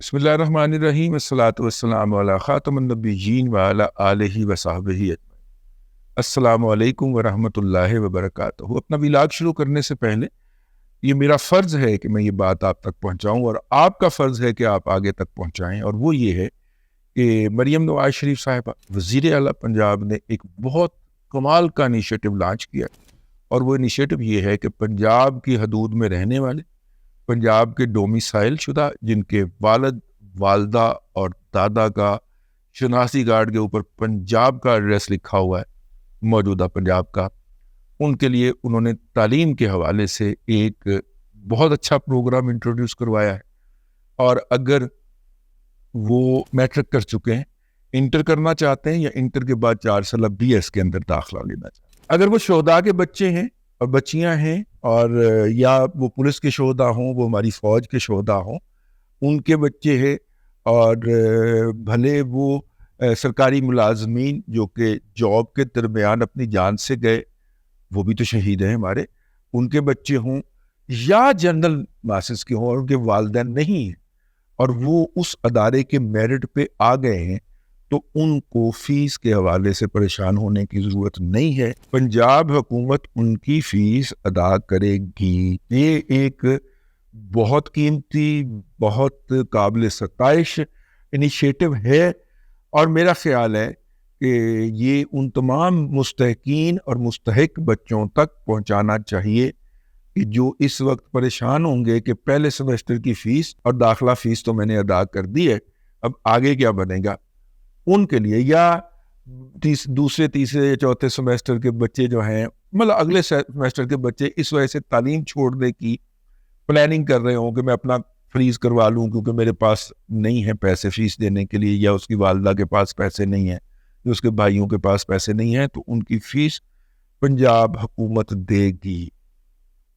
بسم اللہ الرحمن الرحیم، الصلاۃ والسلام علی خاتم النبیین وعلی آلہ وصحبہ اجمعین۔ السلام علیکم ورحمۃ اللہ وبرکاتہ۔ اپنا ولاگ شروع کرنے سے پہلے یہ میرا فرض ہے کہ میں یہ بات آپ تک پہنچاؤں، اور آپ کا فرض ہے کہ آپ آگے تک پہنچائیں، اور وہ یہ ہے کہ مریم نواز شریف صاحبہ وزیر اعلیٰ پنجاب نے ایک بہت کمال کا انیشیٹو لانچ کیا، اور وہ انیشیٹو یہ ہے کہ پنجاب کی حدود میں رہنے والے پنجاب کے ڈومیسائل شدہ جن کے والد والدہ اور دادا کا شناختی کارڈ کے اوپر پنجاب کا ایڈریس لکھا ہوا ہے، موجودہ پنجاب کا، ان کے لیے انہوں نے تعلیم کے حوالے سے ایک بہت اچھا پروگرام انٹروڈیوس کروایا ہے۔ اور اگر وہ میٹرک کر چکے ہیں، انٹر کرنا چاہتے ہیں، یا انٹر کے بعد 4 سالہ بی ایس کے اندر داخلہ لینا چاہتے ہیں، اگر وہ شہداء کے بچے ہیں اور بچیاں ہیں، اور یا وہ پولیس کے شہداء ہوں، وہ ہماری فوج کے شہداء ہوں، ان کے بچے ہیں، اور بھلے وہ سرکاری ملازمین جو کہ جاب کے درمیان اپنی جان سے گئے، وہ بھی تو شہید ہیں ہمارے، ان کے بچے ہوں، یا جنرل ماسز کے ہوں اور ان کے والدین نہیں ہیں، اور وہ اس ادارے کے میرٹ پہ آ گئے ہیں، تو ان کو فیس کے حوالے سے پریشان ہونے کی ضرورت نہیں ہے۔ پنجاب حکومت ان کی فیس ادا کرے گی۔ یہ ایک بہت قیمتی، بہت قابل ستائش انیشیٹو ہے، اور میرا خیال ہے کہ یہ ان تمام مستحقین اور مستحق بچوں تک پہنچانا چاہیے کہ جو اس وقت پریشان ہوں گے کہ پہلے سیمسٹر کی فیس اور داخلہ فیس تو میں نے ادا کر دی ہے، اب آگے کیا بنے گا ان کے لیے، یا دوسرے تیسرے یا چوتھے سیمسٹر کے بچے جو ہیں، مطلب اگلے سیمسٹر کے بچے اس وجہ سے تعلیم چھوڑنے کی پلاننگ کر رہے ہوں کہ میں اپنا فریز کروا لوں کیونکہ میرے پاس نہیں ہے پیسے فیس دینے کے لیے، یا اس کی والدہ کے پاس پیسے نہیں ہیں، یا اس کے بھائیوں کے پاس پیسے نہیں ہیں، تو ان کی فیس پنجاب حکومت دے گی۔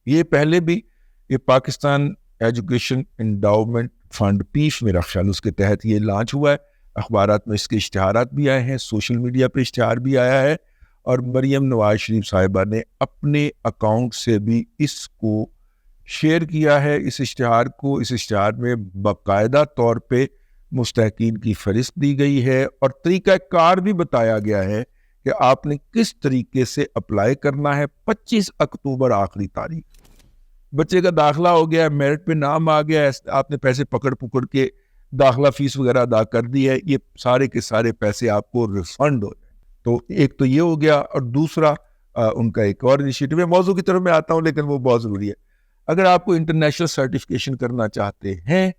یہ پہلے بھی یہ پاکستان ایجوکیشن انڈاؤمنٹ فنڈ پیف، میرا خیال اس کے تحت یہ لانچ ہوا ہے، اخبارات میں اس کے اشتہارات بھی آئے ہیں، سوشل میڈیا پہ اشتہار بھی آیا ہے، اور مریم نواز شریف صاحبہ نے اپنے اکاؤنٹ سے بھی اس کو شیئر کیا ہے، اس اشتہار کو۔ اس اشتہار میں باقاعدہ طور پہ مستحقین کی فہرست دی گئی ہے، اور طریقہ کار بھی بتایا گیا ہے کہ آپ نے کس طریقے سے اپلائی کرنا ہے۔ 25 اکتوبر آخری تاریخ، بچے کا داخلہ ہو گیا، میرٹ پہ نام آ گیا، آپ نے پیسے پکڑ کے داخلہ فیس وغیرہ ادا کر دی ہے، یہ سارے کے سارے پیسے آپ کو ریفنڈ ہو جائیں۔ تو ایک تو یہ ہو گیا، اور دوسرا ان کا ایک اور انیشیٹو ہے، موضوع کی طرف میں آتا ہوں لیکن وہ بہت ضروری ہے۔ اگر آپ کو انٹرنیشنل سرٹیفکیشن کرنا چاہتے ہیں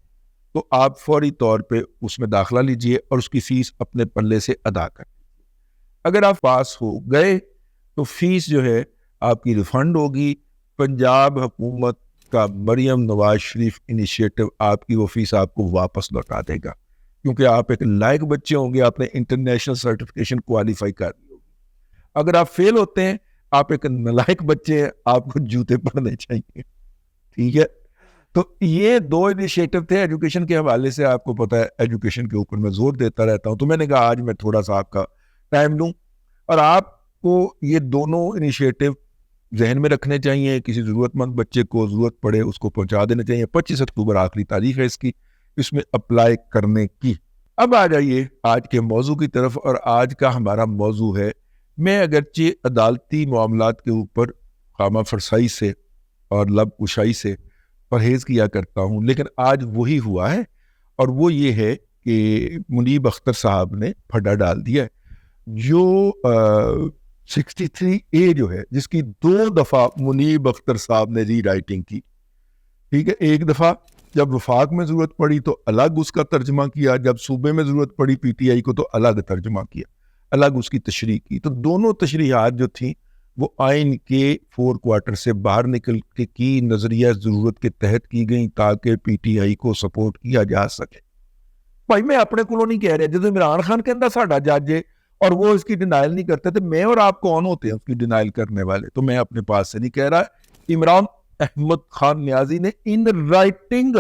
تو آپ فوری طور پہ اس میں داخلہ لیجئے اور اس کی فیس اپنے پلے سے ادا کر دیجیے۔ اگر آپ پاس ہو گئے تو فیس جو ہے آپ کی ریفنڈ ہوگی۔ پنجاب حکومت کا مریم نواز شریف انیشیٹو آپ کی وہ فیس آپ کو واپس لوٹا دے گا، کیونکہ آپ ایک لائق بچے ہوں گے، آپ نے انٹرنیشنل سرٹیفکیشن کوالیفائی کر لی ہوگی۔ اگر آپ فیل ہوتے ہیں، آپ ایک نالائق بچے ہیں، آپ کو جوتے پڑنے چاہیے، ٹھیک ہے؟ تو یہ 2 انیشیٹو تھے ایجوکیشن کے حوالے سے۔ آپ کو پتا ہے ایجوکیشن کے اوپر میں زور دیتا رہتا ہوں، تو میں نے کہا آج میں تھوڑا سا آپ کا ٹائم لوں، اور آپ کو یہ دونوں انیشیٹو ذہن میں رکھنے چاہیے۔ کسی ضرورت مند بچے کو ضرورت پڑے اس کو پہنچا دینا چاہیے۔ 25 اکتوبر آخری تاریخ ہے اس میں اپلائی کرنے کی۔ اب آ جائیے آج کے موضوع کی طرف، اور آج کا ہمارا موضوع ہے، میں اگرچہ عدالتی معاملات کے اوپر خامہ فرسائی سے اور لب کشائی سے پرہیز کیا کرتا ہوں، لیکن آج وہی ہوا ہے، اور وہ یہ ہے کہ منیب اختر صاحب نے پھڈا ڈال دیا ہے، جو 63A جو ہے، جس کی 2 دفعہ منیب اختر صاحب نے ری رائٹنگ کی، ٹھیک ہے؟ ایک دفعہ جب وفاق میں ضرورت پڑی تو الگ اس کا ترجمہ کیا، جب صوبے میں ضرورت پڑی پی ٹی آئی کو تو الگ ترجمہ کیا، الگ اس کی تشریح کی۔ تو دونوں تشریحات جو تھیں وہ آئین کے 4 کوارٹر سے باہر نکل کے کی نظریہ ضرورت کے تحت کی گئیں، تاکہ پی ٹی آئی کو سپورٹ کیا جا سکے۔ بھائی میں اپنے کو نہیں کہہ رہا، جب عمران خان کہندا ساڈا جج ہے اور وہ اس کی ڈینائل نہیں کرتے، تو میں اور آپ کون ہوتے ہیں اس کی ڈینائل کرنے والے؟ تو میں اپنے پاس سے نہیں کہہ رہا، عمران احمد خان نیازی نے ان رائٹنگ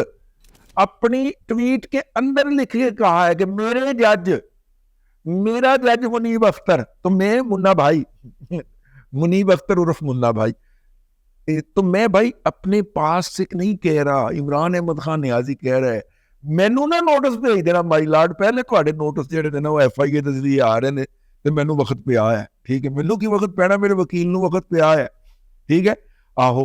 اپنی ٹویٹ کے اندر لکھ کے کہا ہے کہ میرا جج منیب اختر، تو میں منا بھائی منیب اختر عرف منا بھائی، تو میں بھائی اپنے پاس سے نہیں کہہ رہا، عمران احمد خان نیازی کہہ رہا ہے ਮੈਨੂੰ ਨਾ ਨੋਟਿਸ ਭੇਜ ਦੇਣਾ ਮਾਈ ਲਾਰਡ, ਪਹਿਲੇ ਤੁਹਾਡੇ ਨੋਟਿਸ ਜਿਹੜੇ ਨੇ ਨਾ ਉਹ FIA ਦੇ ਜ਼ਰੀਏ ਆ ਰਹੇ ਨੇ ਤੇ ਮੈਨੂੰ ਵਕਤ ਪਿਆ ਹੈ, ਠੀਕ ਹੈ, ਮੈਨੂੰ ਕੀ ਵਕਤ ਪੈਣਾ, ਮੇਰੇ ਵਕੀਲ ਨੂੰ ਵਕਤ ਪਿਆ ਹੈ, ਠੀਕ ਹੈ, ਆਹੋ,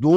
2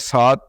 7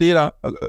13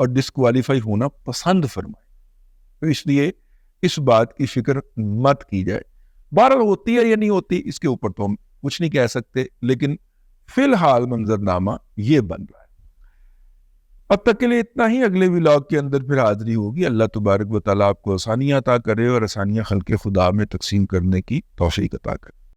اور ڈسکوالیفائی ہونا پسند فرمائے. تو اس لیے اس بات کی فکر مت کی جائے. بہرحال ہوتی ہے یا نہیں ہوتی اس کے اوپر تو ہم کچھ نہیں کہہ سکتے، لیکن فی الحال منظرنامہ یہ بن رہا ہے. اب تک کے لیے اتنا ہی. اگلے ولاگ کے اندر پھر حاضری ہوگی. اللہ تبارک و تعالیٰ آپ کو آسانیاں عطا کرے اور آسانیاں خلق خدا میں تقسیم کرنے کی توفیق عطا کرے.